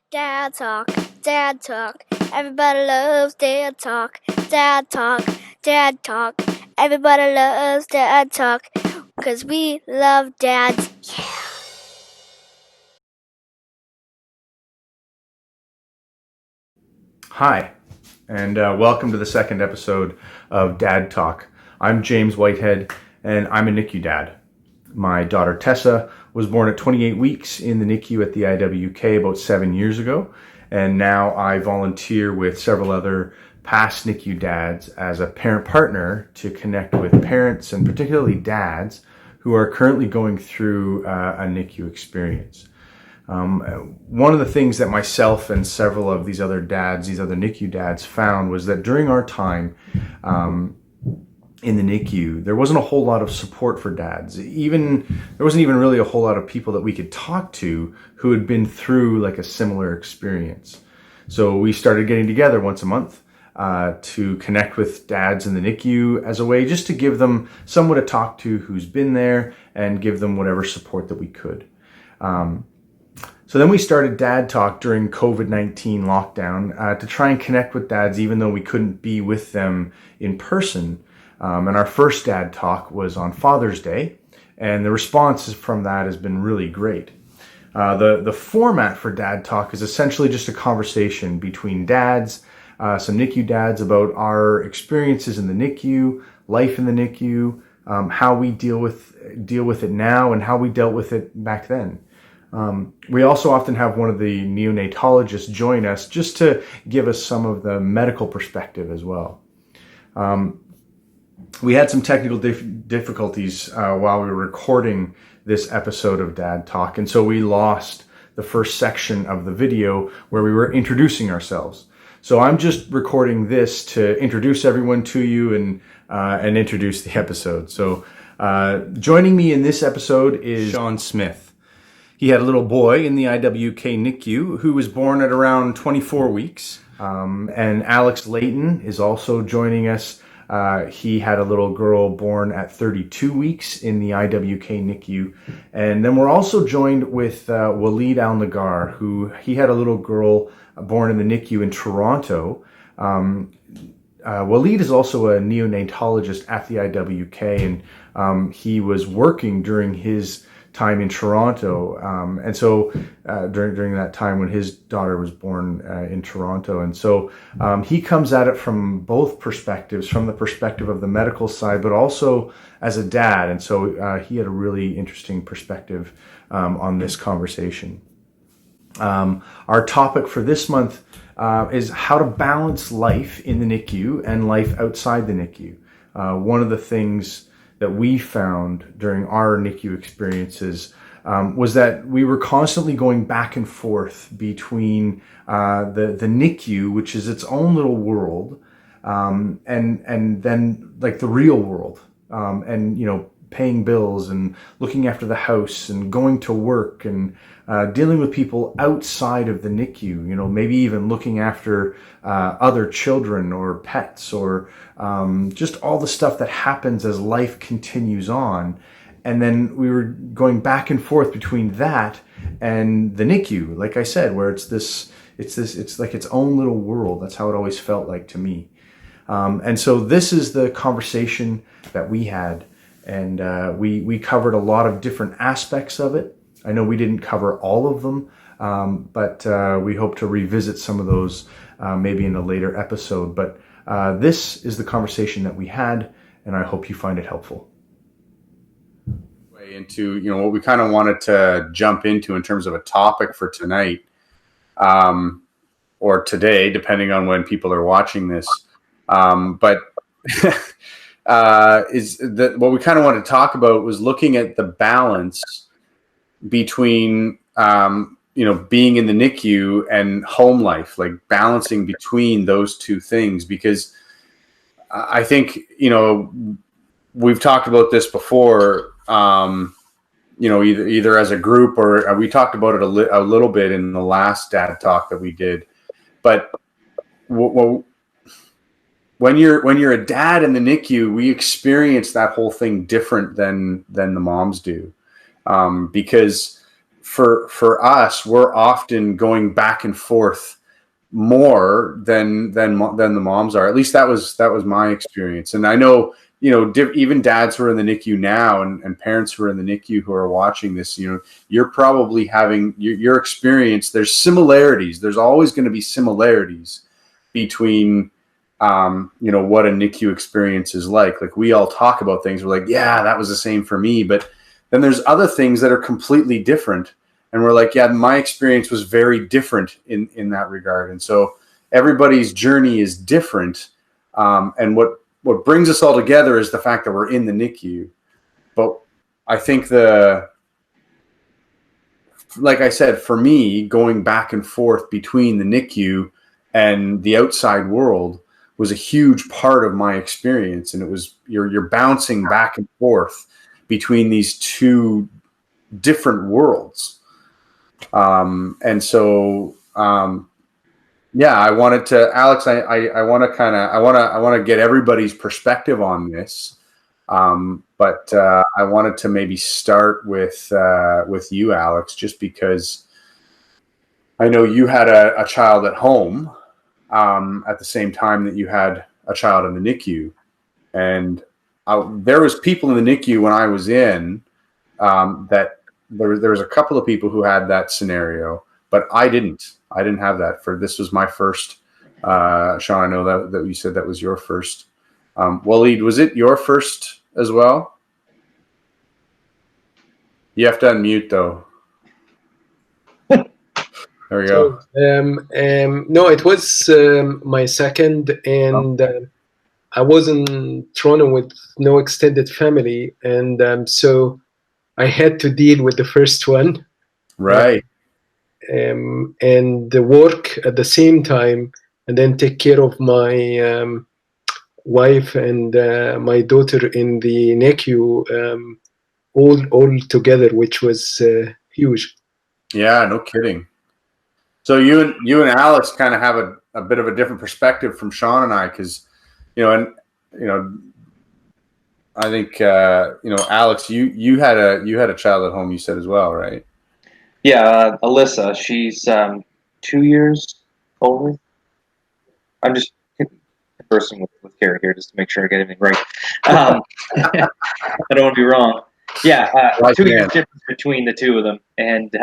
Dad talk, dad talk. Everybody loves dad talk, dad talk, dad talk. Everybody loves dad talk, 'cause we love dads. Yeah. Hi, and welcome to the second episode of Dad Talk. I'm James Whitehead, and I'm a NICU dad. My daughter Tessa was born at 28 weeks in the NICU at the IWK about 7 years ago, and now I volunteer with several other past NICU dads as a parent partner to connect with parents and particularly dads who are currently going through a NICU experience. One of the things that myself and several of these other dads, these other NICU dads, found was that during our time in the NICU, there wasn't a whole lot of support for dads. There wasn't even really a whole lot of people that we could talk to who had been through like a similar experience. So we started getting together once a month to connect with dads in the NICU as a way just to give them someone to talk to who's been there and give them whatever support that we could. So then we started Dad Talk during COVID-19 lockdown to try and connect with dads even though we couldn't be with them in person. And our first Dad Talk was on Father's Day, and the response from that has been really great. The format for Dad Talk is essentially just a conversation between dads, some NICU dads, about our experiences in the NICU, life in the NICU, how we deal with it now, and how we dealt with it back then. We also often have one of the neonatologists join us just to give us some of the medical perspective as well. We had some technical difficulties while we were recording this episode of Dad Talk, and so we lost the first section of the video where we were introducing ourselves. So I'm just recording this to introduce everyone to you and introduce the episode. So joining me in this episode is Sean Smith. He had a little boy in the IWK NICU who was born at around 24 weeks. And Alex Layton is also joining us. He had a little girl born at 32 weeks in the IWK NICU. And then we're also joined with Waleed Al-Nagar, who he had a little girl born in the NICU in Toronto. Waleed is also a neonatologist at the IWK, and he was working during his time in Toronto, and so during that time when his daughter was born in Toronto, and so he comes at it from both perspectives, from the perspective of the medical side, but also as a dad, and so he had a really interesting perspective on this conversation. Our topic for this month is how to balance life in the NICU and life outside the NICU. One of the things that we found during our NICU experiences was that we were constantly going back and forth between the NICU, which is its own little world, and then like the real world, and paying bills and looking after the house and going to work and dealing with people outside of the NICU, maybe even looking after other children or pets or just all the stuff that happens as life continues on. And then we were going back and forth between that and the NICU, like I said, where it's like its own little world. That's how it always felt like to me. And so this is the conversation that we had. And we covered a lot of different aspects of it. I know we didn't cover all of them, but we hope to revisit some of those maybe in a later episode. But this is the conversation that we had, and I hope you find it helpful. Into what we kind of wanted to jump into in terms of a topic for tonight, or today, depending on when people are watching this. But is that what we kind of wanted to talk about was looking at the balance between being in the NICU and home life, like balancing between those two things, because I think we've talked about this before, either as a group or we talked about it a little bit in the last Dad Talk that we did, but when you're a dad in the NICU, we experience that whole thing different than the moms do, because for us, we're often going back and forth more than the moms are. At least that was my experience. And I know, even dads who are in the NICU now and parents who are in the NICU who are watching this, you're probably having your experience. There's similarities. There's always going to be similarities between what a NICU experience is like. Like, we all talk about things. We're like, yeah, that was the same for me. But then there's other things that are completely different. And we're like, yeah, my experience was very different in that regard. And so everybody's journey is different. And what brings us all together is the fact that we're in the NICU. But I think like I said, for me, going back and forth between the NICU and the outside world was a huge part of my experience. And it was, you're bouncing back and forth between these two different worlds. And so, I wanted to, Alex, I want to get everybody's perspective on this. But I wanted to maybe start with you, Alex, just because I know you had a child at home, at the same time that you had a child in the NICU. And there was people in the NICU when I was in, that there was a couple of people who had that scenario, but I didn't have that. This was my first. Sean, I know that you said that was your first. Waleed, was it your first as well? You have to unmute though. There we go. No, it was my second, and I was in Toronto with no extended family, and so I had to deal with the first one, right, and the work at the same time, and then take care of my wife and my daughter in the NICU, all together, which was huge. Yeah, no kidding. So you and Alex kind of have a bit of a different perspective from Sean and I, because I think Alex, you had a child at home, you said as well, right? Yeah, Alyssa, she's 2 years old. I'm just conversing with Carrie here just to make sure I get everything right. I don't want to be wrong. Yeah, 2 years difference between the two of them, and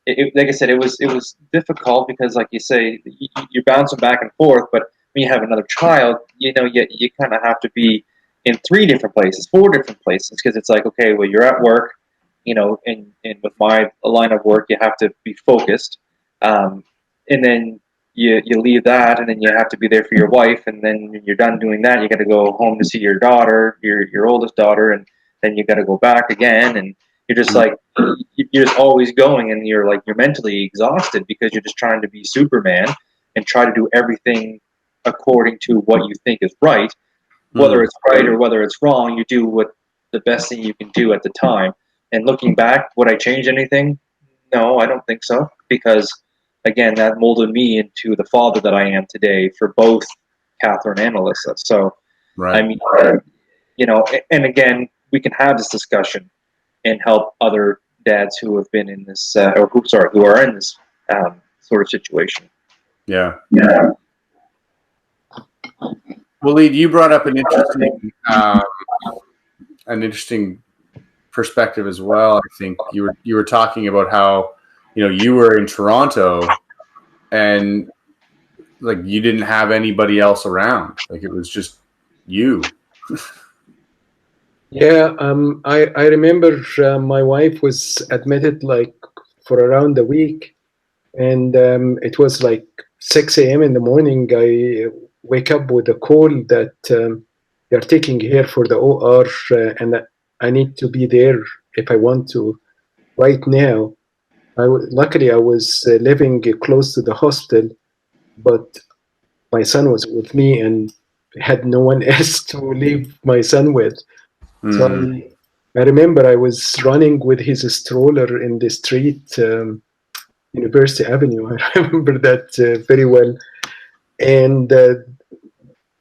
like I said, it was difficult because, like you say, you're bouncing back and forth. But when you have another child, you kind of have to be in 3 different places, 4 different places, because it's like, okay, well, you're at work, and with my line of work, you have to be focused, and then you leave that, and then you have to be there for your wife, and then when you're done doing that, you got to go home to see your daughter, your oldest daughter, and then you got to go back again, and you're just like, you're just always going, and you're mentally exhausted because you're just trying to be Superman and try to do everything according to what you think is right. Whether it's right or whether it's wrong, you do what the best thing you can do at the time. And looking back, would I change anything? No, I don't think so, because again, that molded me into the father that I am today for both Catherine and Alyssa. So, right. I mean, and again, we can have this discussion and help other dads who have been in this, who are in this sort of situation. Yeah. Yeah. Waleed, you brought up an interesting perspective as well. I think you were talking about how you were in Toronto and like you didn't have anybody else around, like it was just you. Yeah, I remember my wife was admitted like for around a week, and it was like 6 a.m. in the morning. I wake up with a call that they're taking her for the OR, and I need to be there if I want to right now. Luckily, I was living close to the hospital, but my son was with me and had no one else to leave my son with. So I remember I was running with his stroller in the street, University Avenue. I remember that very well. And the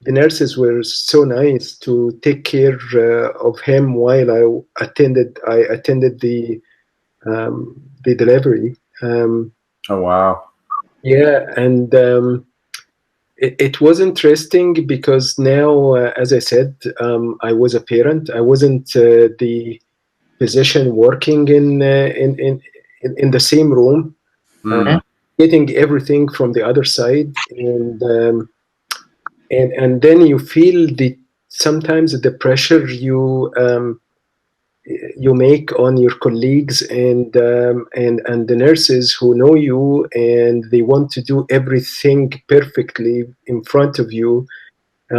nurses were so nice to take care of him while I attended the the delivery. Oh wow. Yeah, and it was interesting because now, as I said, I was a parent. I wasn't the physician working in the same room, Mm. getting everything from the other side, and then you feel the sometimes the pressure you make on your colleagues and the nurses who know you, and they want to do everything perfectly in front of you,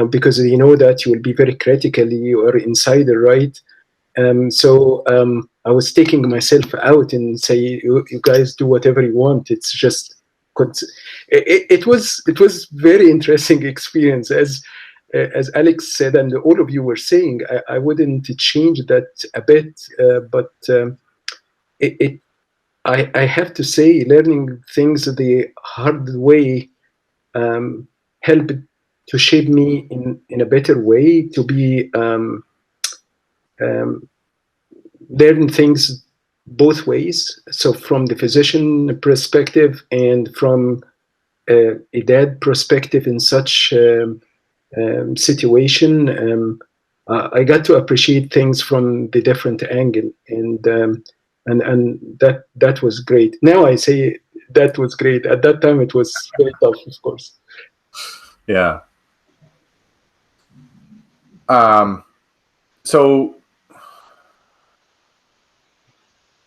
because they know that you will be very critically or insider, right? So I was taking myself out and say, you guys do whatever you want. It's just it was very interesting experience, as Alex said, and all of you were saying. I wouldn't change that a bit, but it, it I have to say, learning things the hard way helped to shape me in a better way, to be um, learn things both ways. So from the physician perspective and from a dad perspective in such situation, I got to appreciate things from the different angle, and that was great. Now I say that was great. At that time, it was very tough, of course. Yeah. So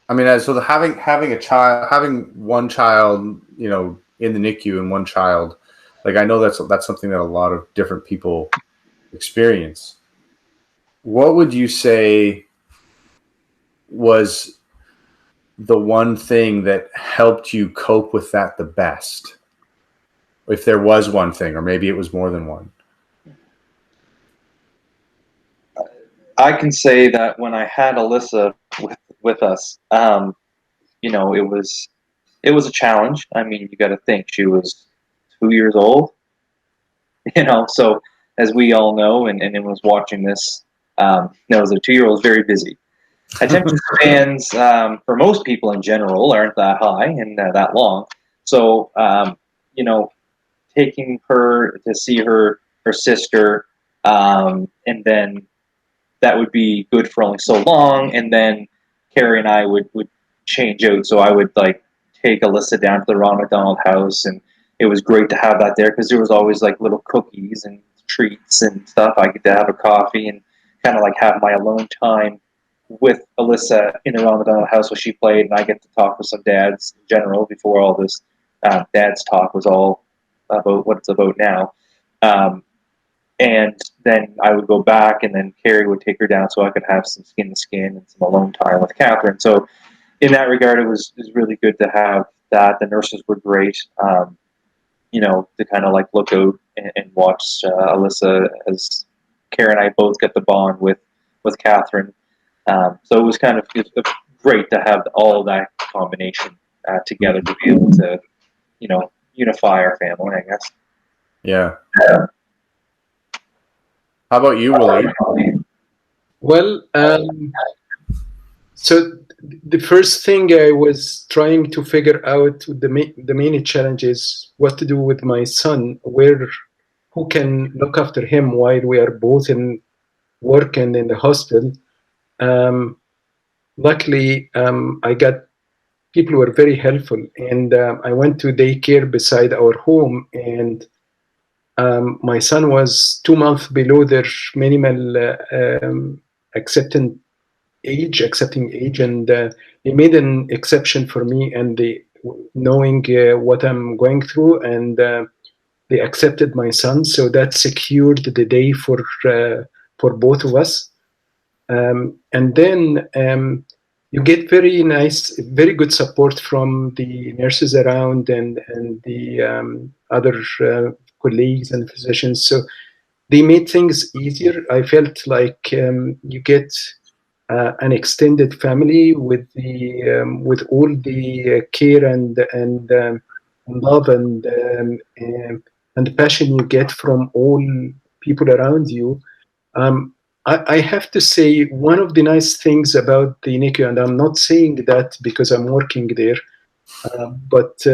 I mean, so having a child, having one child, you know, in the NICU and one child, like I know that's something that a lot of different people experience. What would you say was the one thing that helped you cope with that the best? If there was one thing, or maybe it was more than one. I can say that when I had Alyssa with us, you know, it was a challenge. I mean, you got to think she was 2 years old, you know. So as we all know, and anyone was watching this, knows that 2 year old is very busy. Attention spans for most people in general aren't that high and that long. So you know, taking her to see her sister, and then that would be good for only so long, and then Carrie and I would change out. So I would like take Alyssa down to the Ronald McDonald house, and it was great to have that there because there was always like little cookies and treats and stuff. I get to have a coffee and kind of like have my alone time with Alyssa in the Ronald McDonald house where she played, and I get to talk with some dads in general before all this dad's talk was all about what it's about now. Um, and then I would go back, and then Carrie would take her down so I could have some skin to skin and some alone time with Catherine. So, in that regard, it was really good to have that. The nurses were great, you know, to kind of like look out and watch Alyssa as Carrie and I both get the bond with Catherine. So it was kind of great to have all that combination together to be able to, you know, unify our family, I guess. Yeah. How about you, Willie? Well, so the first thing I was trying to figure out, the main challenge is what to do with my son, who can look after him while we are both in work and in the hospital. Um, Luckily, I got people who were very helpful, and I went to daycare beside our home, and my son was 2 months below their minimal accepting age, and they made an exception for me, and they, knowing what I'm going through, and they accepted my son, so that secured the day for both of us. And then you get very good support from the nurses around, and the other colleagues and physicians. So they made things easier. I felt like you get an extended family with all the care and love and the passion you get from all people around you. I have to say, one of the nice things about the NICU, and I'm not saying that because I'm working there, but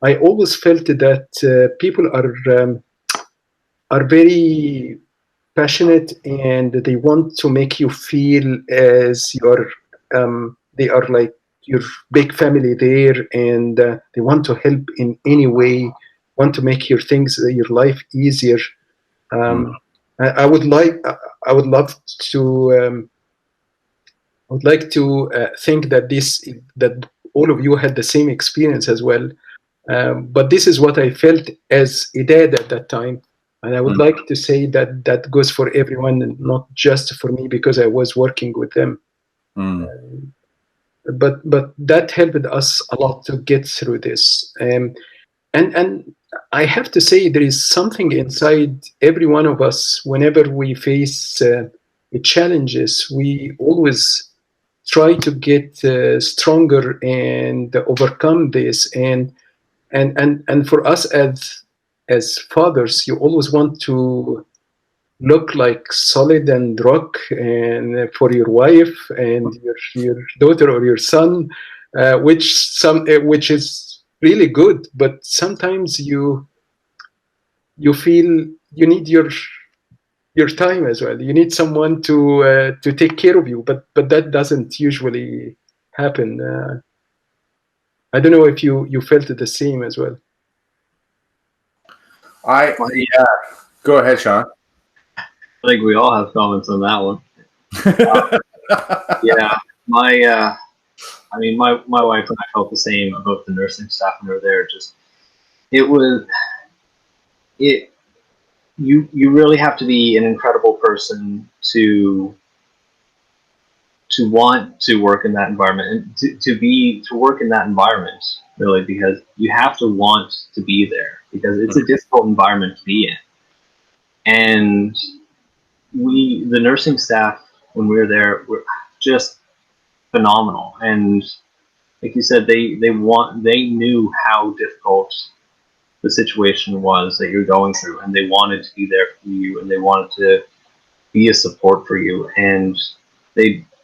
I always felt that people are very passionate, and they want to make you feel as your they are like your big family there, and they want to help in any way, want to make your things, your life easier. Mm. I would like, I would love to, I would like to think that that all of you had the same experience as well. But this is what I felt as a dad at that time. And I would Mm. like to say that that goes for everyone and not just for me because I was working with them. Mm. But that helped us a lot to get through this. And I have to say there is something inside every one of us whenever we face challenges, we always try to get stronger and overcome this. And for us as fathers, you always want to look like solid and rock, and for your wife and your daughter or your son, which is really good. But sometimes you feel you need your time as well. You need someone to take care of you, but that doesn't usually happen. I don't know if you felt the same as well. Yeah. Go ahead, Sean. I think we all have comments on that one. Yeah, I mean, my wife and I felt the same about the nursing staff when they were there. Just it was it. You really have to be an incredible person to want to work in that environment and to work in that environment, really, because you have to want to be there because it's a difficult environment to be in. And the nursing staff, when we were there, were just phenomenal. And like you said, they knew how difficult the situation was that you're going through, and they wanted to be there for you, and they wanted to be a support for you. And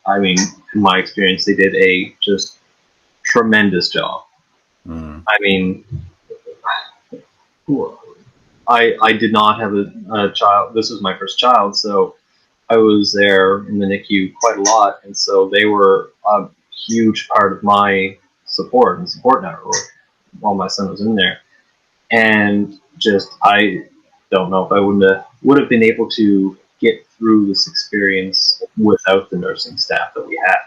I mean, in my experience, they did a just tremendous job. Mm. I mean, I did not have a child. This was my first child, so I was there in the NICU quite a lot, and so they were a huge part of my support network while my son was in there. And just I don't know if I would have been able to get through this experience without the nursing staff that we had.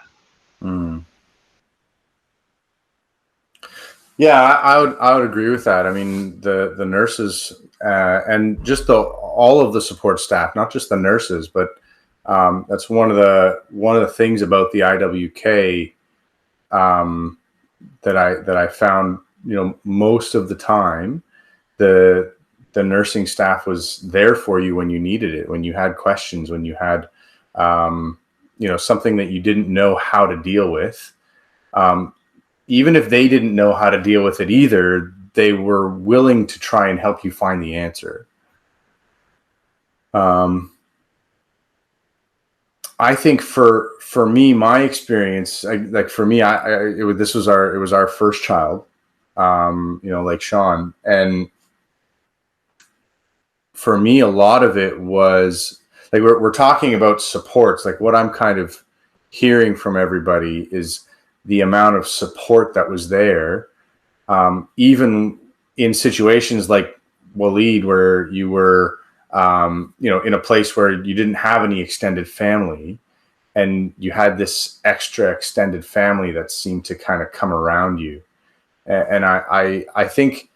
Mm. Yeah, I would agree with that. I mean, the nurses and just all of the support staff, not just the nurses, but that's one of the things about the IWK that I found. You know, most of the time, the nursing staff was there for you when you needed it, when you had questions, when you had something that you didn't know how to deal with. Even if they didn't know how to deal with it either, they were willing to try and help you find the answer. I think for me, my experience, this was our first child, like Sean, and for me, a lot of it was like we're talking about supports. Like what I'm kind of hearing from everybody is the amount of support that was there, even in situations like Waleed, where you were, in a place where you didn't have any extended family, and you had this extra extended family that seemed to kind of come around you. And I think,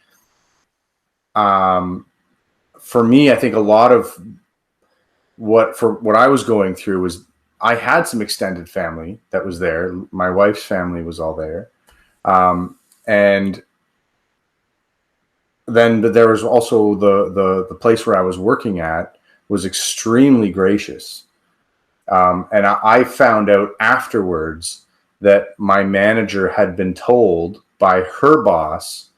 for me, I think a lot of what I was going through was I had some extended family that was there. My wife's family was all there. And then there was also the place where I was working at was extremely gracious. And I found out afterwards that my manager had been told by her boss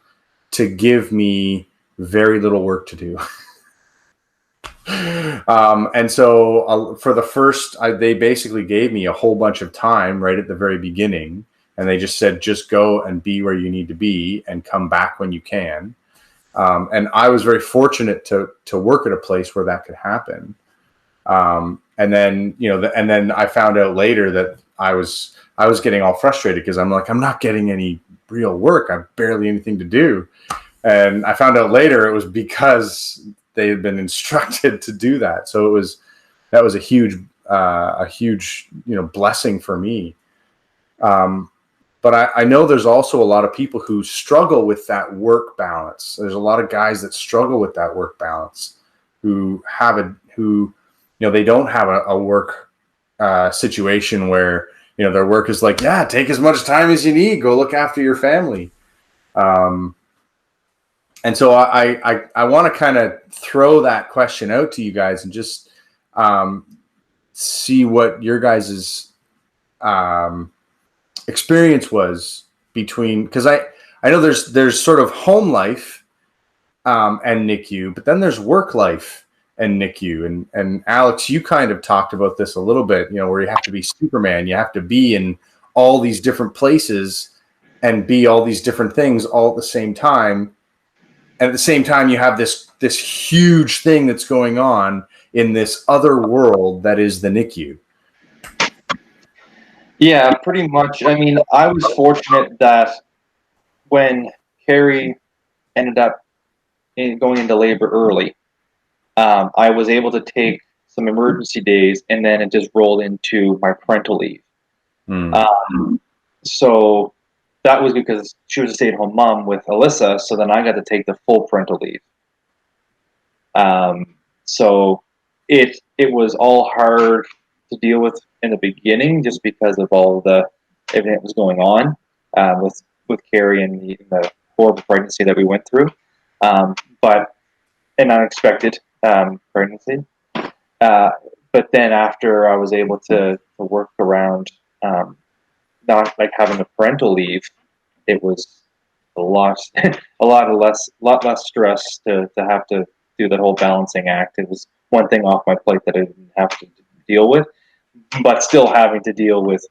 to give me very little work to do. And so for the first, they basically gave me a whole bunch of time right at the very beginning. And they just said, just go and be where you need to be and come back when you can. And I was very fortunate to work at a place where that could happen. And then, and then I found out later that I was getting all frustrated because I'm like, I'm not getting any real work. I have barely anything to do. And I found out later it was because they had been instructed to do that. So that was a huge, blessing for me. But I know there's also a lot of people who struggle with that work balance. There's a lot of guys that struggle with that work balance who they don't have a work situation where, their work is like, yeah, take as much time as you need, go look after your family. And so I want to kind of throw that question out to you guys and just see what your guys's experience was between, because I know there's sort of home life and NICU, but then there's work life and NICU. And Alex, you kind of talked about this a little bit, where you have to be Superman, you have to be in all these different places and be all these different things all at the same time. And at the same time, you have this huge thing that's going on in this other world that is the NICU. Yeah, pretty much. I mean, I was fortunate that when Carrie ended up going into labor early, I was able to take some emergency days, and then it just rolled into my parental leave. So that was because she was a stay-at-home mom with Alyssa, so then I got to take the full parental leave. So it was all hard to deal with in the beginning, just because of all the everything that was going on with Carrie and the horrible pregnancy that we went through, but an unexpected pregnancy. But then after I was able to work around not like having a parental leave, it was a lot less stress to have to do that whole balancing act. It was one thing off my plate that I didn't have to deal with, but still having to deal with,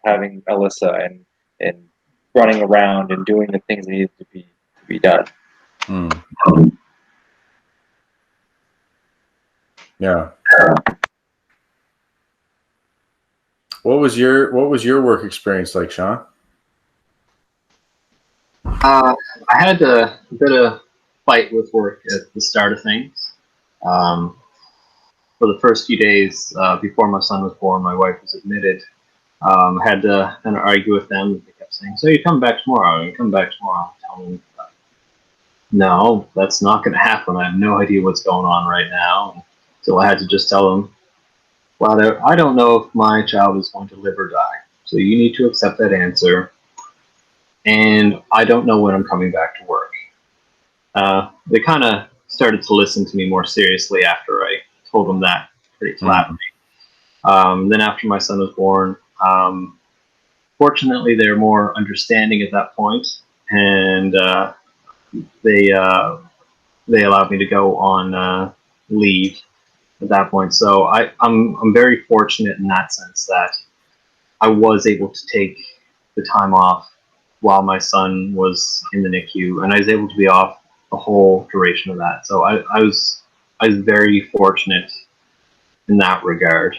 having Alyssa and running around and doing the things that needed to be done. Yeah. What was your work experience like, Sean? I had a bit of fight with work at the start of things. For the first few days before my son was born, my wife was admitted. I had to kind of argue with them. They kept saying, "So you come back tomorrow? You come back tomorrow?" I'm telling them, no, that's not going to happen. I have no idea what's going on right now. So I had to just tell them, well, I don't know if my child is going to live or die. So you need to accept that answer. And I don't know when I'm coming back to work. They kind of started to listen to me more seriously after I told them that pretty flatly. Then after my son was born, fortunately, they're more understanding at that point, and they allowed me to go on leave at that point. So I'm very fortunate in that sense that I was able to take the time off while my son was in the NICU, and I was able to be off the whole duration of that. So I was very fortunate in that regard.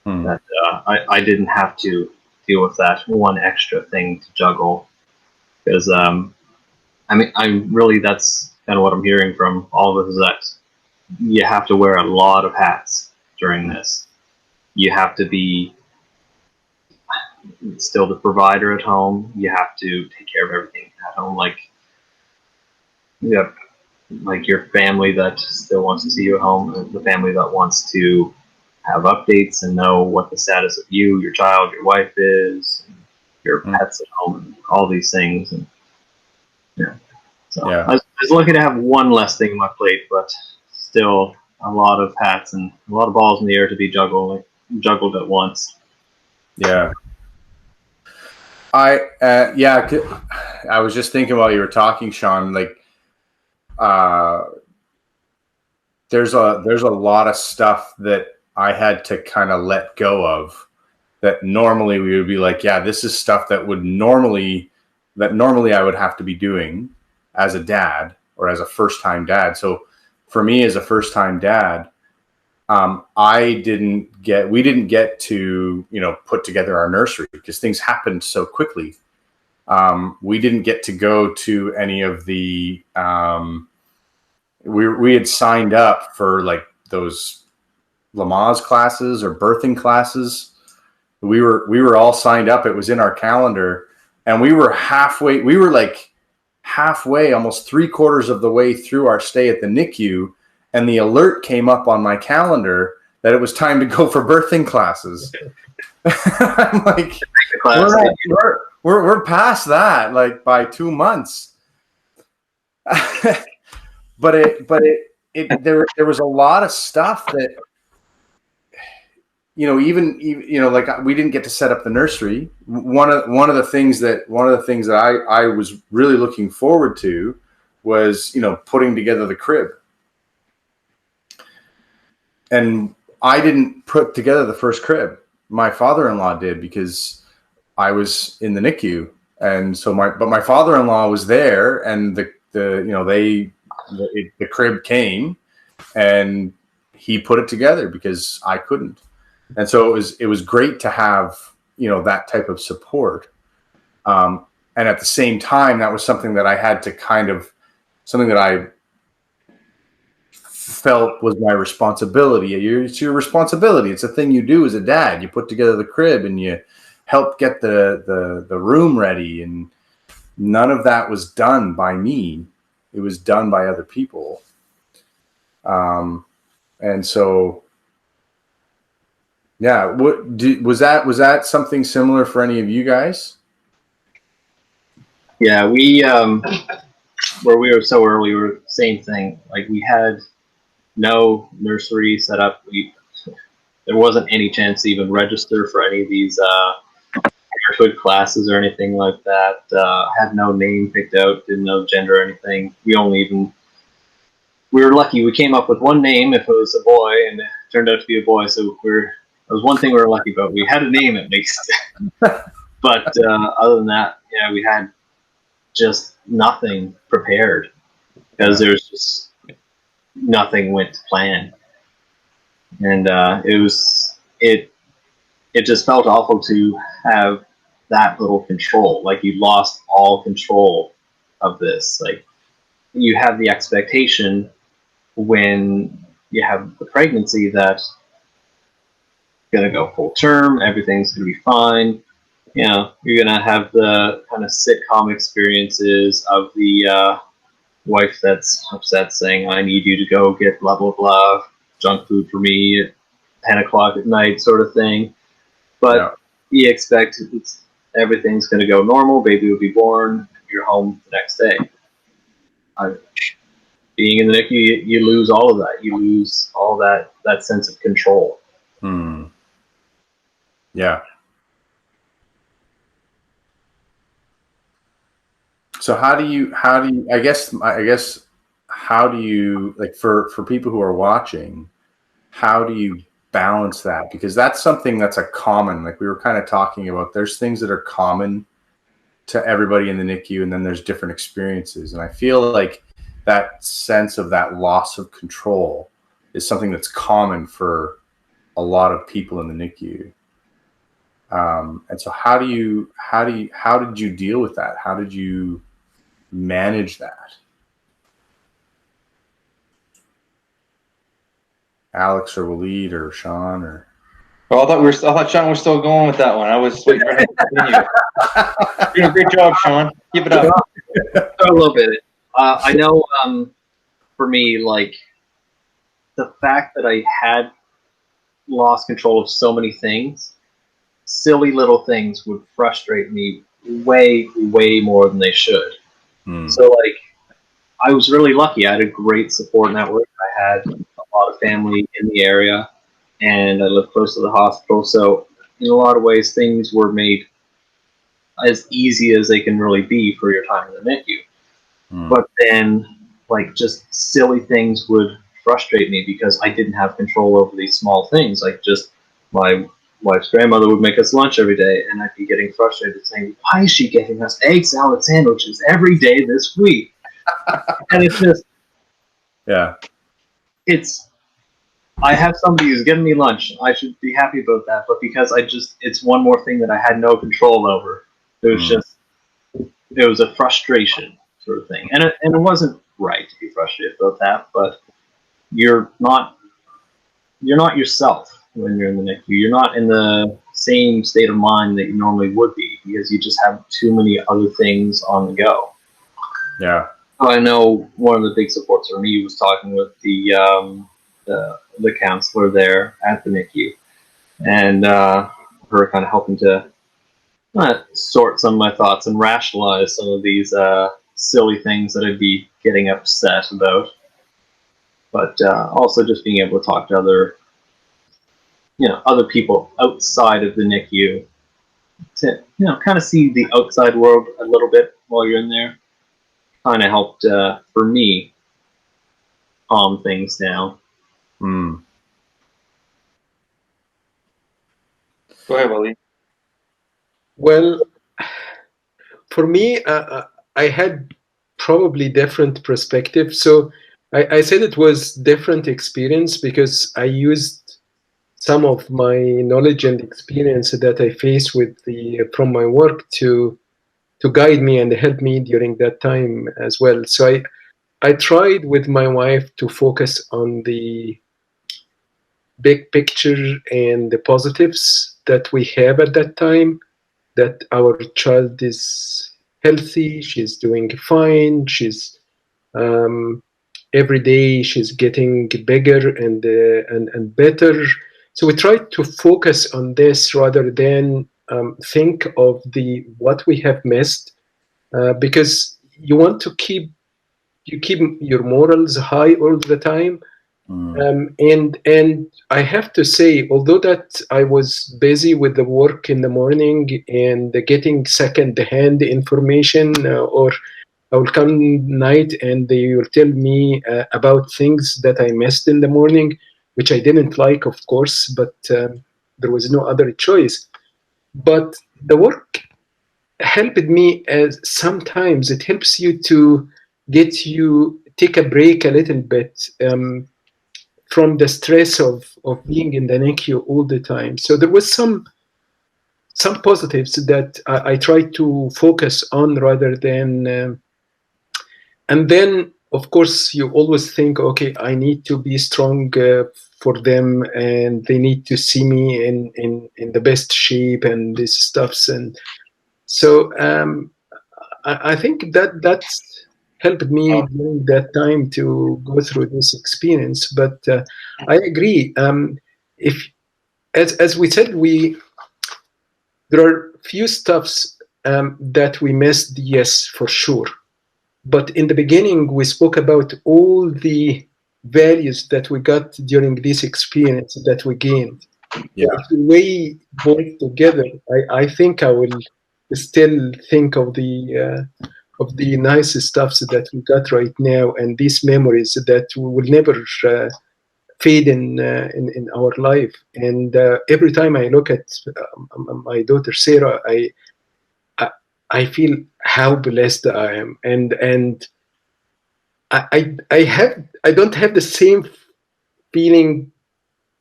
That I didn't have to deal with that one extra thing to juggle, because I mean, that's kind of what I'm hearing from all of us, is that you have to wear a lot of hats during this. You have to be still the provider at home. You have to take care of everything at home, like your family that still wants to see you at home, the family that wants to have updates and know what the status of you, your child, your wife is, and your pets at home, and all these things. And I was lucky to have one less thing on my plate, but still a lot of hats and a lot of balls in the air to be juggled at once. Yeah. I was just thinking while you were talking, Sean, like there's a lot of stuff that I had to kind of let go of, that normally we would be like, yeah, this is stuff that normally I would have to be doing as a dad or as a first-time dad. So for me as a first-time dad, we didn't get to, put together our nursery because things happened so quickly. We didn't get to go to any of the, we had signed up for like those Lamaze classes or birthing classes. We were all signed up. It was in our calendar, and we were like halfway, almost 3/4 of the way through our stay at the NICU. And the alert came up on my calendar that it was time to go for birthing classes. I'm like, we're past that, like by 2 months. but there was a lot of stuff that, even like we didn't get to set up the nursery. One of the things that I was really looking forward to was, putting together the crib. And I didn't put together the first crib. My father-in-law did, because I was in the NICU, and so my father-in-law was there, and the crib came, and he put it together because I couldn't. And so it was great to have, that type of support. And at the same time, that was something that I had to something that I felt was my responsibility. It's your responsibility. It's a thing you do as a dad. You put together the crib and you help get the room ready, and none of that was done by me. It was done by other people. And so, yeah, was that something similar for any of you guys? Yeah, we where we were so early, we were same thing. Like, we had no nursery set up. There wasn't any chance to even register for any of these parenthood classes or anything like that. Had no name picked out, didn't know gender or anything. We were lucky. We came up with one name if it was a boy, and it turned out to be a boy. So that was one thing we were lucky about. We had a name at least. But other than that, yeah, we had just nothing prepared, because there's just nothing went to plan. And it just felt awful to have that little control. Like, you lost all control of this. Like, you have the expectation when you have the pregnancy that going to go full term, everything's going to be fine. You're going to have the kind of sitcom experiences of the wife that's upset saying, I need you to go get blah, blah, blah, junk food for me at 10 o'clock at night, sort of thing. But you expect everything's going to go normal, baby will be born, you're home the next day. Being in the NICU, you lose all of that. You lose all that sense of control. Yeah. So how do you I guess how do you, like, for people who are watching, how do you balance that? Because that's something that's a common, like we were kind of talking about, there's things that are common to everybody in the NICU, and then there's different experiences. And I feel like that sense of that loss of control is something that's common for a lot of people in the NICU. And so how did you deal with that? How did you manage that? Alex or Waleed or Sean or... Well, I thought Sean was still going with that one. I was waiting for him to continue. You're doing a great job, Sean. Keep it up. A little bit. I know, for me, like, the fact that I had lost control of so many things, silly little things would frustrate me way, way more than they should. So, like, I was really lucky. I had a great support network. I had a lot of family in the area, and I lived close to the hospital. So, in a lot of ways, things were made as easy as they can really be for your time in the NICU. But then, like, just silly things would frustrate me because I didn't have control over these small things. Like just my wife's grandmother would make us lunch every day, and I'd be getting frustrated saying, why is she getting us egg salad sandwiches every day this week? And it's just, Yeah. I have somebody who's getting me lunch. I should be happy about that. But because it's one more thing that I had no control over. It was it was a frustration sort of thing. And it wasn't right to be frustrated about that, but you're not yourself when you're in the NICU. You're not in the same state of mind that you normally would be because you just have too many other things on the go. Yeah. I know one of the big supports for me was talking with the counselor there at the NICU, and her kind of helping to sort some of my thoughts and rationalize some of these silly things that I'd be getting upset about. But also just being able to talk to other people outside of the NICU to kind of see the outside world a little bit while you're in there. Kind of helped for me calm things down. Mm. Go ahead, Wally. Well, for me, I had probably different perspectives. So I said it was different experience because I used some of my knowledge and experience that I faced from my work to guide me and help me during that time as well. So I tried with my wife to focus on the big picture and the positives that we have at that time, that our child is healthy, she's doing fine, she's every day she's getting bigger and better. So we try to focus on this rather than think of what we have missed, because you want to keep your morals high all the time. And I have to say, although that I was busy with the work in the morning and getting second-hand information, or I will come night and they will tell me about things that I missed in the morning, which I didn't like, of course, but there was no other choice. But the work helped me, as sometimes it helps you to take a break a little bit. From the stress of being in the NICU all the time. So there was some positives that I tried to focus on rather than, and then of course you always think, okay, I need to be strong for them, and they need to see me in the best shape and these stuffs. And so I think that's helped me during that time to go through this experience. But I agree. If, as we said, there are few stuffs that we missed, yes, for sure. But in the beginning, we spoke about all the values that we got during this experience that we gained. Yeah. If we weigh both together, I think I will still think of the nice stuffs that we got right now, and these memories that will never fade in our life. And every time I look at my daughter Sarah, I feel how blessed I am, and I don't have the same feeling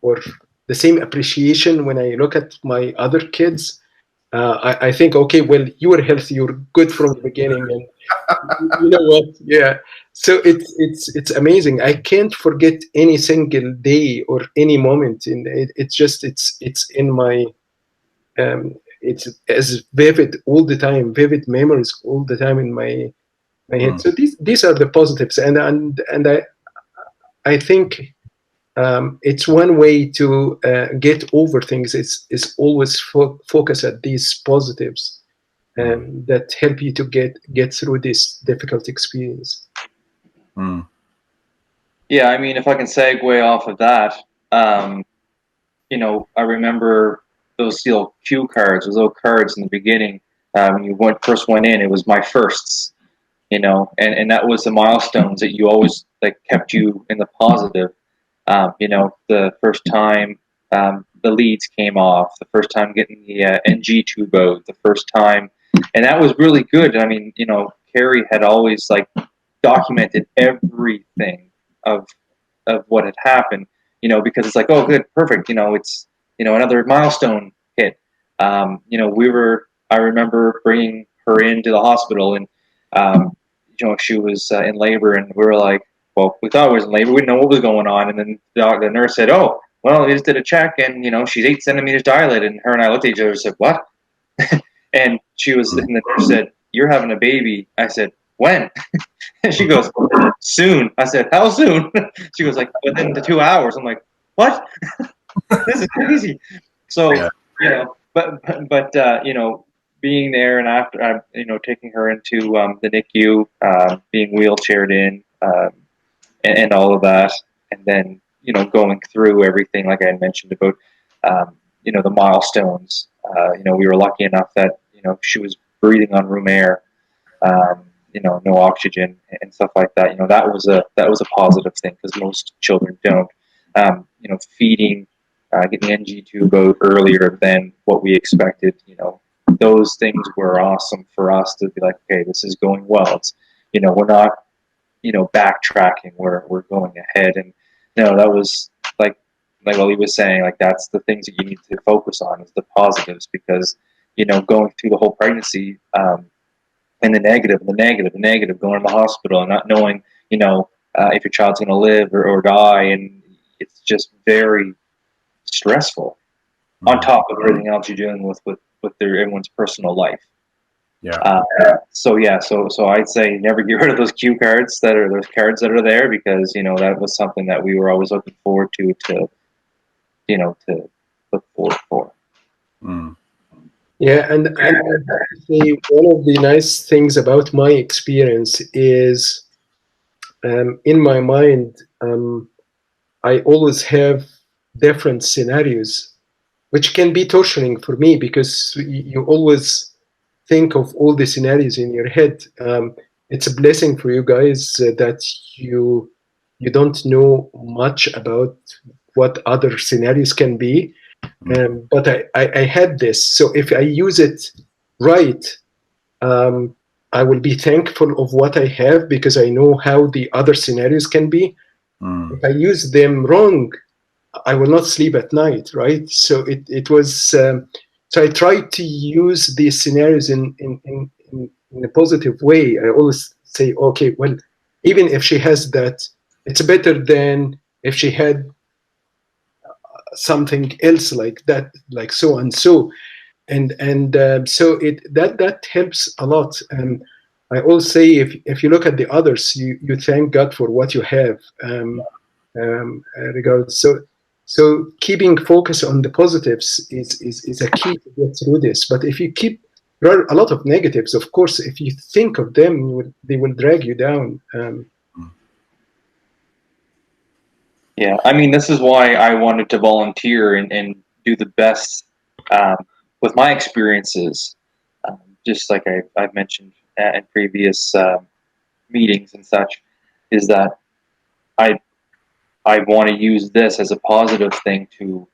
or the same appreciation when I look at my other kids. I think, okay, well, you were healthy, you're good from the beginning, and you know what? Yeah. So it's amazing. I can't forget any single day or any moment. It's in my it's as vivid all the time, vivid memories all the time in my head. So these are the positives, and I think it's one way to get over things. Is always focus at these positives that help you to get through this difficult experience. Yeah, I mean, if I can segue off of that, I remember those little cue cards, those little cards in the beginning. When you first went in, it was my firsts. and that was the milestones that you always like kept you in the positive. The first time the leads came off, the first time getting the NG tube out, the first time, and that was really good. I mean, Carrie had always like documented everything of what had happened, because it's like, oh, good, perfect, it's another milestone hit. I remember bringing her into the hospital, and she was in labor, and we were like, well, we thought it was in labor. We didn't know what was going on. And then the nurse said, oh, well, they just did a check, and, she's 8 centimeters dilated. And her and I looked at each other and said, what? And and the nurse said, you're having a baby. I said, when? And she goes, soon. I said, how soon? She goes, like, within the 2 hours. I'm like, what? This is crazy. So, being there, and after, taking her into the NICU, being wheelchaired in, and all of that, and then going through everything like I had mentioned about the milestones. We were lucky enough that she was breathing on room air, no oxygen and stuff like that. That was a positive thing, because most children don't. Feeding, getting the NG tube out earlier than what we expected. Those things were awesome for us to be like, okay, this is going well. It's we're not backtracking, we're going ahead. And that was like Ali was saying, like, that's the things that you need to focus on, is the positives, because going through the whole pregnancy, and the negative, going to the hospital and not knowing if your child's going to live or die, and it's just very stressful, on top of everything else you're dealing with everyone's personal life. Yeah. So I'd say never get rid of those cue cards those cards that are there, because that was something that we were always looking forward to look forward for. Yeah, and I have to say, one of the nice things about my experience is, in my mind, I always have different scenarios, which can be torturing for me, because you always think of all the scenarios in your head. It's a blessing for you guys that you don't know much about what other scenarios can be. But I had this. So if I use it right, I will be thankful of what I have, because I know how the other scenarios can be. If I use them wrong, I will not sleep at night, right? So it was, so I tried to use these scenarios in a positive way. I always say, okay, well, even if she has that, it's better than if she had something else like that, like so and so. And so that helps a lot. And I always say, if you look at the others, you thank God for what you have. Regardless. So keeping focus on the positives is a key to get through this. But if you keep, there are a lot of negatives, of course. If you think of them, they will drag you down. Yeah, I mean, this is why I wanted to volunteer and do the best with my experiences. Just like I've mentioned in previous meetings and such, is that I want to use this as a positive thing to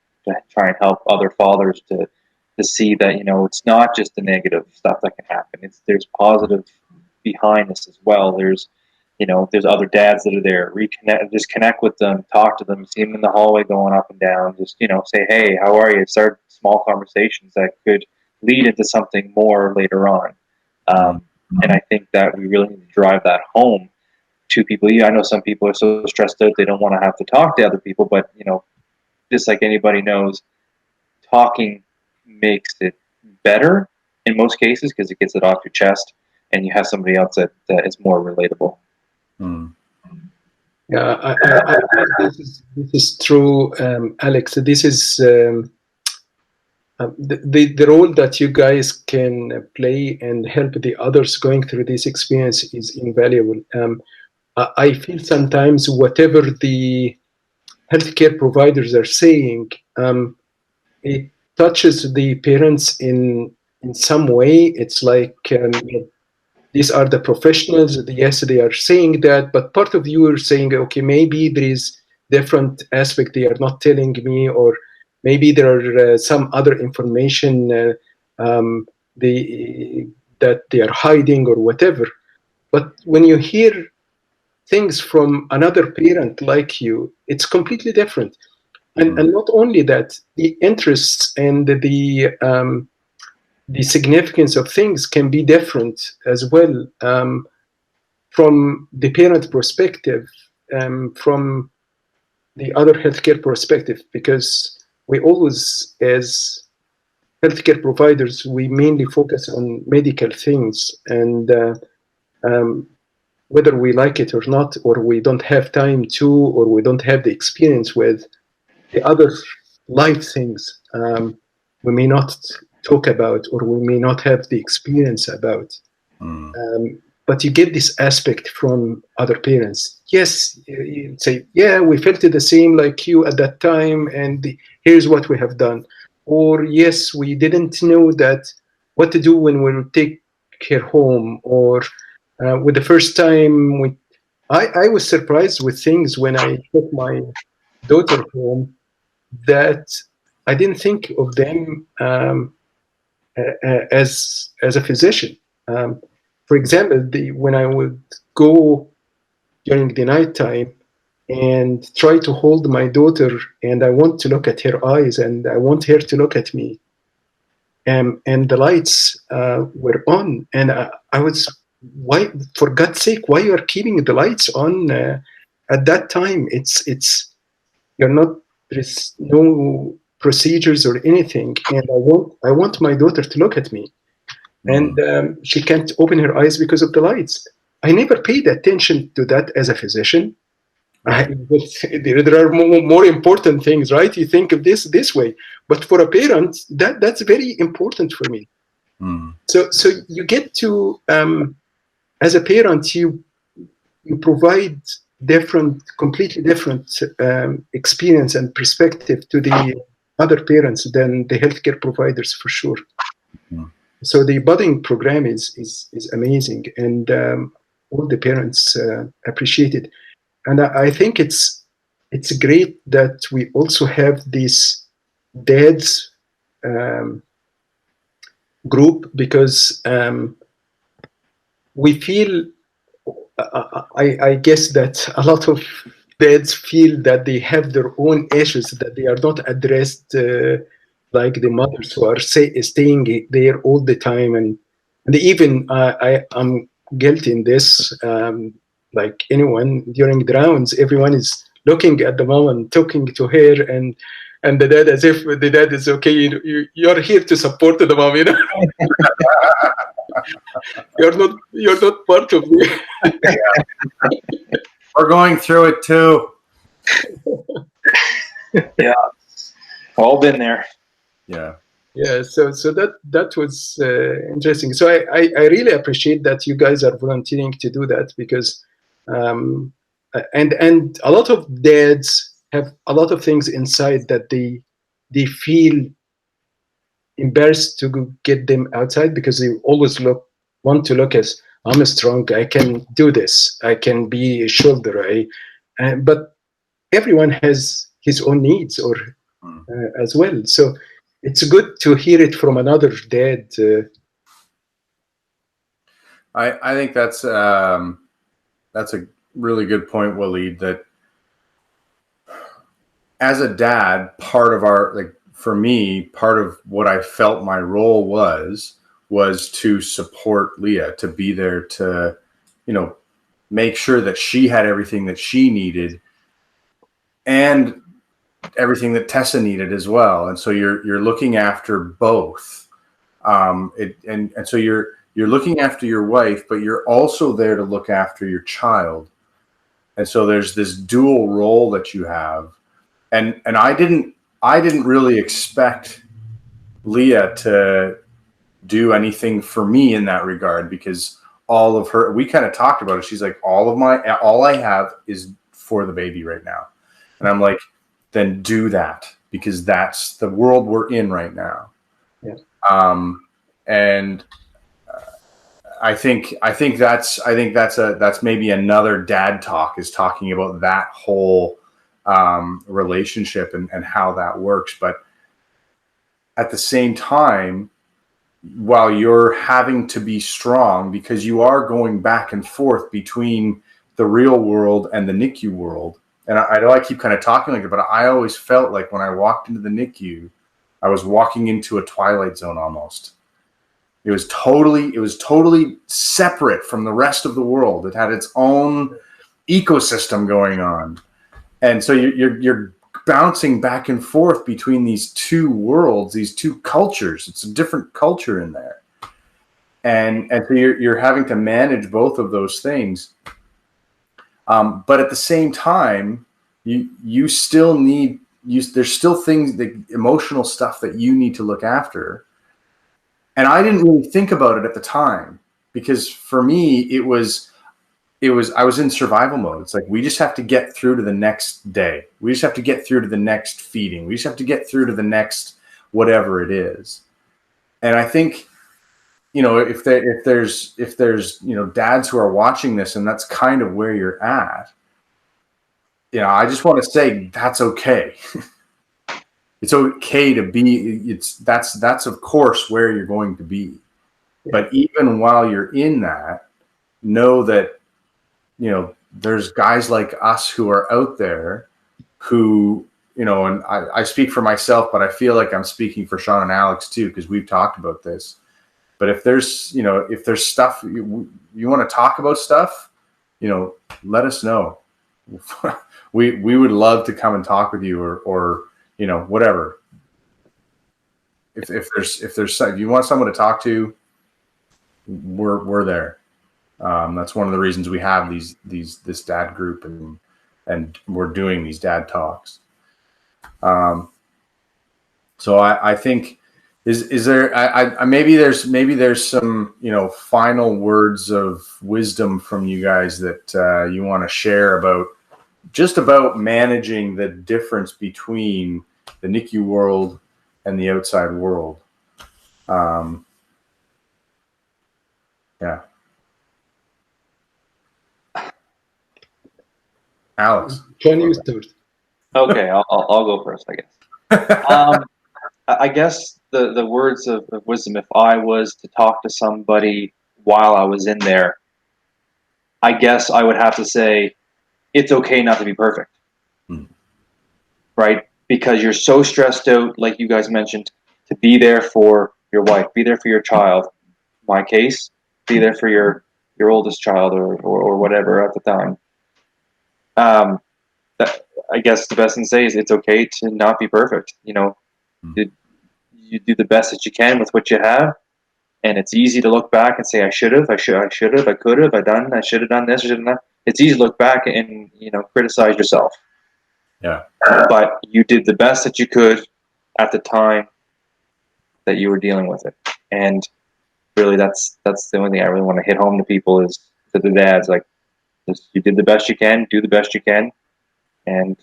try and help other fathers to see that it's not just the negative stuff that can happen. There's positive behind this as well. There's there's other dads that are there. Just connect with them, talk to them, see them in the hallway going up and down. Just say, hey, how are you? Start small conversations that could lead into something more later on. And I think that we really need to drive that home to people. I know some people are so stressed out they don't want to have to talk to other people, but just like anybody knows, talking makes it better in most cases, because it gets it off your chest, and you have somebody else that is more relatable. Yeah, this is true, Alex. This is the role that you guys can play and help the others going through this experience is invaluable. I feel sometimes whatever the healthcare providers are saying, it touches the parents in some way. It's like these are the professionals. Yes, they are saying that, but part of you are saying, okay, maybe there is different aspect they are not telling me, or maybe there are some other information that they are hiding or whatever. But when you hear things from another parent like you, it's completely different. And not only that, the interests and the significance of things can be different as well, from the parent perspective, from the other healthcare perspective, because we always, as healthcare providers, we mainly focus on medical things, and whether we like it or not, or we don't have time to, or we don't have the experience with, the other life things we may not talk about, or we may not have the experience about. But you get this aspect from other parents. Yes, you say, yeah, we felt it the same like you at that time, and here's what we have done. Or yes, we didn't know that what to do when we take her home. Or with the first time, I was surprised with things when I took my daughter home that I didn't think of them as a physician. For example, when I would go during the night time and try to hold my daughter, and I want to look at her eyes, and I want her to look at me, and the lights were on, and I was, why, for God's sake, why you are keeping the lights on at that time? It's you're not, there's no procedures or anything, and I want my daughter to look at me, and she can't open her eyes because of the lights. I never paid attention to that as a physician. There are more important things, right? You think of this way, but for a parent, that's very important for me. So you get to, as a parent, you provide completely different experience and perspective to the other parents than the healthcare providers, for sure. So the budding program is amazing, and all the parents appreciate it. And I think it's great that we also have this dads group, because we feel, I guess that a lot of dads feel that they have their own issues that they are not addressed, like the mothers who are staying there all the time, and even I'm guilty in this. Like anyone during the rounds, everyone is looking at the mom and talking to her, and the dad, as if the dad is okay. You're here to support the mom, You're not part of me. We're going through it too. Yeah, all been there. Yeah. Yeah, so that was interesting. So I really appreciate that you guys are volunteering to do that, because and a lot of dads have a lot of things inside that they feel embarrassed to get them outside, because they always want to look as, I'm strong, I can do this, I can be a shoulder, but everyone has his own needs, or as well. So it's good to hear it from another dad. I think that's a really good point, Waleed, that as a dad, part of for me, part of what I felt my role was to support Leah, to be there to, make sure that she had everything that she needed and everything that Tessa needed as well. And so you're looking after both. And so you're looking after your wife, but you're also there to look after your child. And so there's this dual role that you have. And I didn't really expect Leah to do anything for me in that regard, because all of her, we kind of talked about it. She's like, all I have is for the baby right now. And I'm like, then do that, because that's the world we're in right now. Yeah. And I think that's maybe another dad talk, is talking about that whole relationship and how that works. But at the same time, while you're having to be strong, because you are going back and forth between the real world and the NICU world. And I know I keep kind of talking like it, but I always felt like when I walked into the NICU, I was walking into a Twilight Zone almost. It was totally separate from the rest of the world. It had its own ecosystem going on. And so you're bouncing back and forth between these two worlds, these two cultures. It's a different culture in there. And so you're having to manage both of those things. But at the same time, you still need, there's still things, the emotional stuff that you need to look after. And I didn't really think about it at the time, because for me, I was in survival mode. It's like, we just have to get through to the next day. We just have to get through to the next feeding. We just have to get through to the next whatever it is. And I think, if there's dads who are watching this and that's kind of where you're at, I just want to say that's okay. It's okay to be. That's of course where you're going to be. But even while you're in that, know that there's guys like us who are out there who, and I speak for myself, but I feel like I'm speaking for Sean and Alex too, because we've talked about this. But if there's stuff you want to talk about stuff, let us know. we would love to come and talk with you, or whatever. If you want someone to talk to, we're there. That's one of the reasons we have this dad group, and we're doing these dad talks. So I think is there maybe there's some final words of wisdom from you guys that you want to share about managing the difference between the NICU world and the outside world. Yeah. Alex, Can you start? Okay, I'll go first, I guess. I guess the words of wisdom, if I was to talk to somebody while I was in there, I guess I would have to say, it's okay not to be perfect. Right? Because you're so stressed out, like you guys mentioned, to be there for your wife, be there for your child. In my case, be there for your oldest child or whatever at the time. I guess the best thing to say is it's okay to not be perfect. You do the best that you can with what you have, and it's easy to look back and say, I should have, I could have, I should have done, I should have done this, I should have done that. It's easy to look back and criticize yourself. Yeah. But you did the best that you could at the time that you were dealing with it, and really, that's the only thing I really want to hit home to people, is to the dads, like, just, you did the best you can, do the best you can, and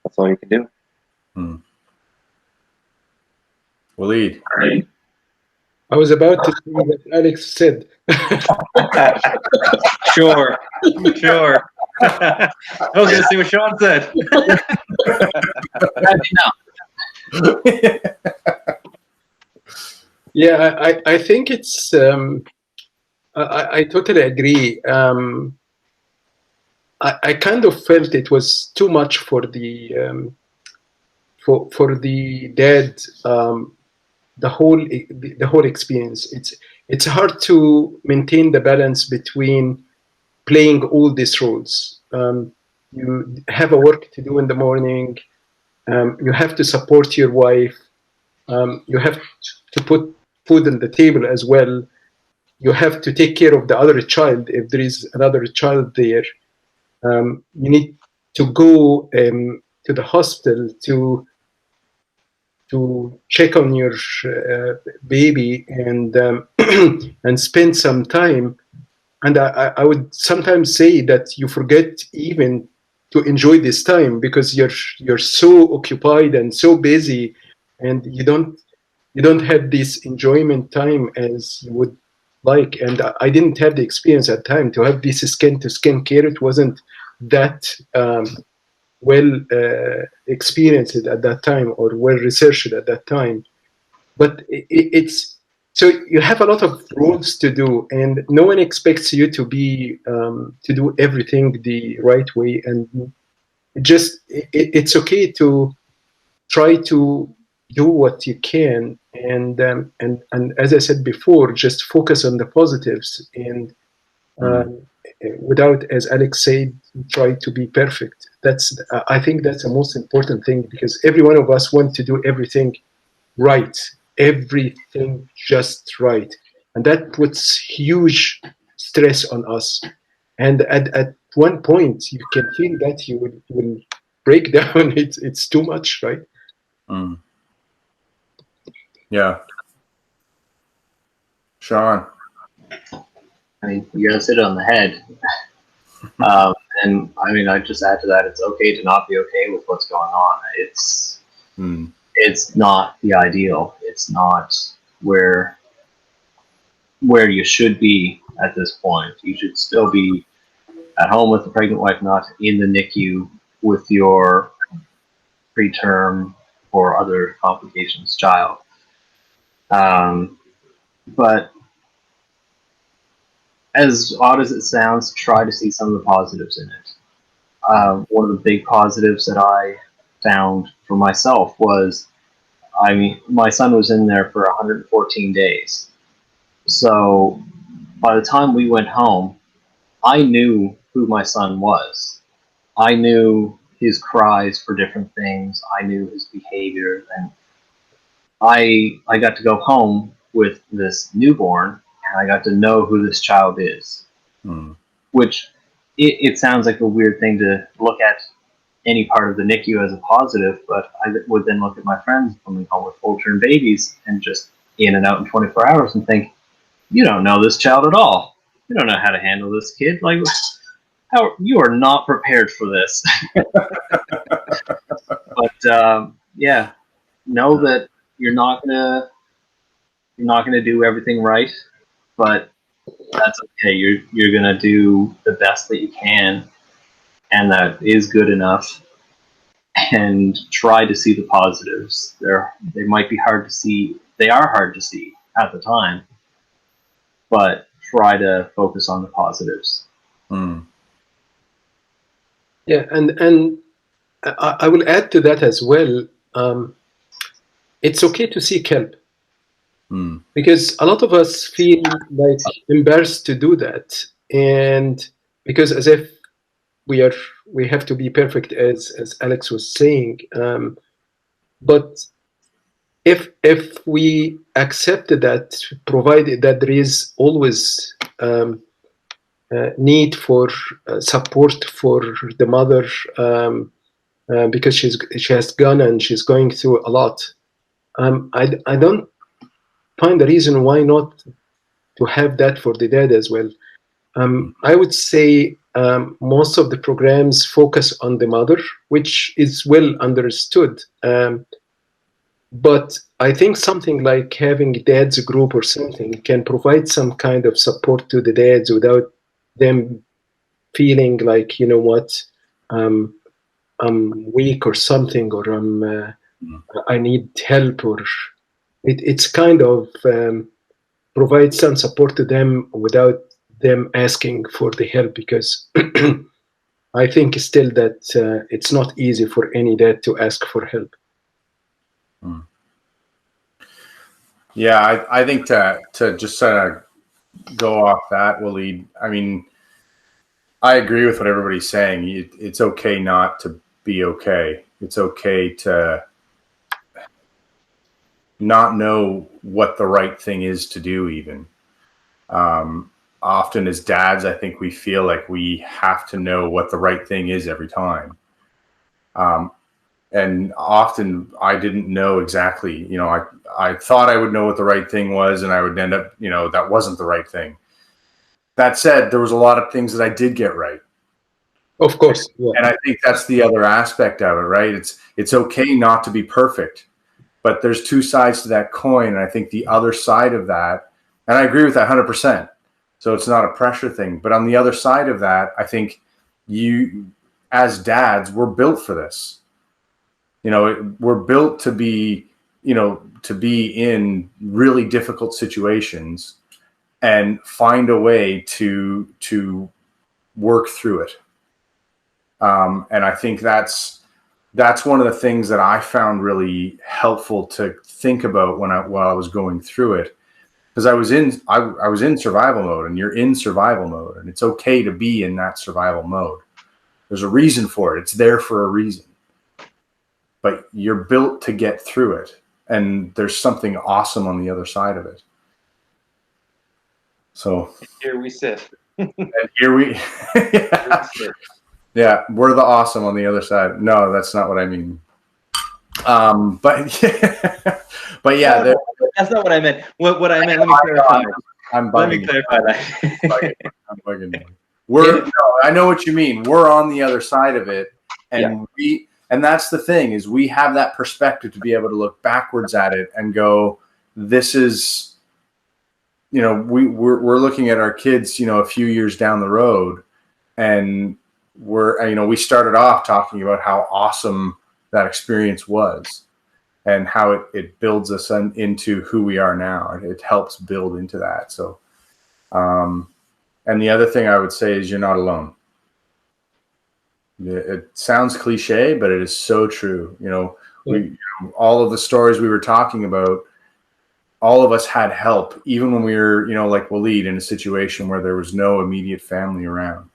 that's all you can do. Waleed. I was about to say what Alex said. Sure. I was going to see what Sean said. Yeah, I think it's. I totally agree. I kind of felt it was too much for the for the dad. The whole experience. It's hard to maintain the balance between playing all these roles. You have a work to do in the morning. You have to support your wife. You have to put food on the table as well. You have to take care of the other child if there is another child there. You need to go to the hospital to check on your baby and and spend some time. And I would sometimes say that you forget even to enjoy this time because you're so occupied and so busy, and you don't have this enjoyment time as you would like. And I didn't have the experience at the time to have this skin-to-skin care. It wasn't that well experienced at that time or well researched at that time. But it's so you have a lot of rules to do, and no one expects you to be to do everything the right way. And just it's okay to try to do what you can, and as I said before, just focus on the positives, and without, as Alex said, try to be perfect. That's I think that's the most important thing, because every one of us want to do everything right, everything just right, and that puts huge stress on us. And at one point, you can feel that you will break down. It's too much, right? Yeah. Sean. I mean, you guys hit it on the head. And I mean, I just add to that, it's okay to not be okay with what's going on. It's not the ideal. It's not where you should be at this point. You should still be at home with the pregnant wife, not in the NICU with your preterm or other complications child. But as odd as it sounds, try to see some of the positives in it. One of the big positives that I found for myself was, I mean, my son was in there for 114 days. So by the time we went home, I knew who my son was. I knew his cries for different things. I knew his behavior, and I got to go home with this newborn, and I got to know who this child is. Which it sounds like a weird thing to look at any part of the NICU as a positive, but I would then look at my friends coming home with full-term babies and just in and out in 24 hours and think, you don't know this child at all. You don't know how to handle this kid. Like, how you are not prepared for this. But yeah, know that you're not gonna do everything right, but that's okay. You're gonna do the best that you can, and that is good enough. And try to see the positives. They might be hard to see. They are hard to see at the time, but try to focus on the positives. Yeah, and I will add to that as well. It's okay to seek help, because a lot of us feel like embarrassed to do that, and because as if we have to be perfect, as Alex was saying. But if we accept that, provided that there is always need for support for the mother, because she has gone and she's going through a lot. I don't find a reason why not to have that for the dad as well. I would say most of the programs focus on the mother, which is well understood. But I think something like having dads group or something can provide some kind of support to the dads without them feeling like, you know what, I'm weak or something, or I need help, or it's kind of provide some support to them without them asking for the help, because I think still that it's not easy for any dad to ask for help. Yeah, I think to just go off that, Waleed, I mean, I agree with what everybody's saying. It's okay not to be okay. It's okay to not know what the right thing is to do even. Often as dads, I think we feel like we have to know what the right thing is every time. And often I didn't know exactly, you know, I thought I would know what the right thing was, and I would end up, you know, that wasn't the right thing. That said, there was a lot of things that I did get right. Of course. Yeah. And I think that's the other aspect of it, right? It's okay not to be perfect, but there's two sides to that coin. And I think the other side of that, And I agree with that 100%. So it's not a pressure thing. But on the other side of that, I think as dads, we're built for this. We're built to be, to be in really difficult situations and find a way to work through it. And I think that's one of the things that I found really helpful to think about while I was going through it. Because I was in survival mode, and you're in survival mode, and it's okay to be in that survival mode. There's a reason for it. It's there for a reason. But you're built to get through it, and there's something awesome on the other side of it. So here we sit. And here we, yeah, we're the awesome on the other side. No, that's not what I mean. But yeah, that's not what I meant. What I meant. Let me clarify. Let me clarify that. I'm bugging you. I know what you mean. We're on the other side of it, and and that's the thing, is we have that perspective to be able to look backwards at it and go, this is, we're looking at our kids, a few years down the road, and we started off talking about how awesome that experience was and how it builds us into who we are now. It helps build into that. So, and the other thing I would say is you're not alone. It sounds cliche, but it is so true. All of the stories we were talking about, all of us had help, even when we were, like Waleed, in a situation where there was no immediate family around.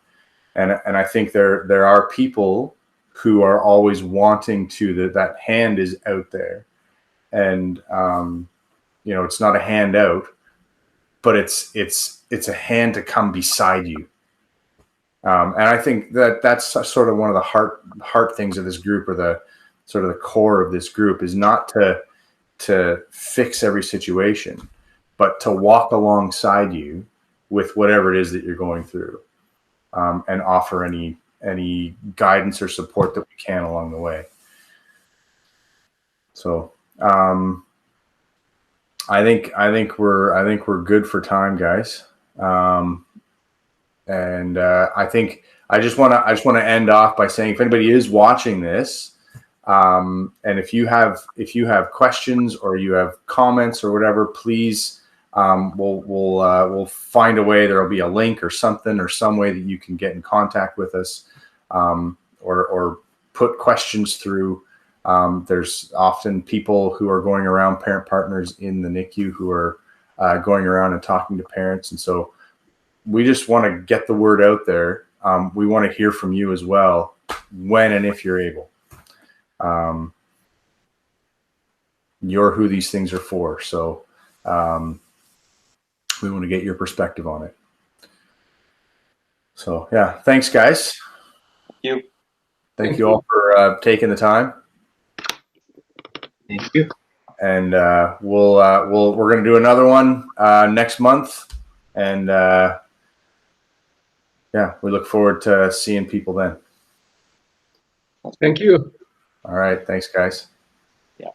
And I think there are people who are always wanting that hand is out there. And, it's not a handout, but it's a hand to come beside you. And I think that's sort of one of the heart things of this group, or the sort of the core of this group, is not to fix every situation, but to walk alongside you with whatever it is that you're going through, and offer any guidance or support that we can along the way. So I think we're good for time, guys. And I think I just want to end off by saying, if anybody is watching this, and if you have questions or you have comments or whatever, please, we'll find a way. There'll be a link or something, or some way that you can get in contact with us, or put questions through. There's often people who are going around, parent partners in the NICU, who are going around and talking to parents. And so we just want to get the word out there. We want to hear from you as well, when and if you're able. You're who these things are for. So we want to get your perspective on it. So yeah, thanks, guys. Thank you. Thank you all for taking the time. Thank you. And we're going to do another one next month. And yeah, we look forward to seeing people then. Thank you. All right. Thanks, guys. Yeah.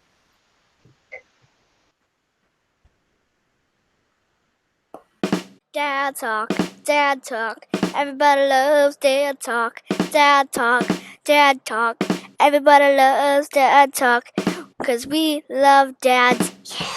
Dad talk, dad talk. Everybody loves dad talk, dad talk, dad talk. Everybody loves dad talk, 'cause we love dads. Yeah.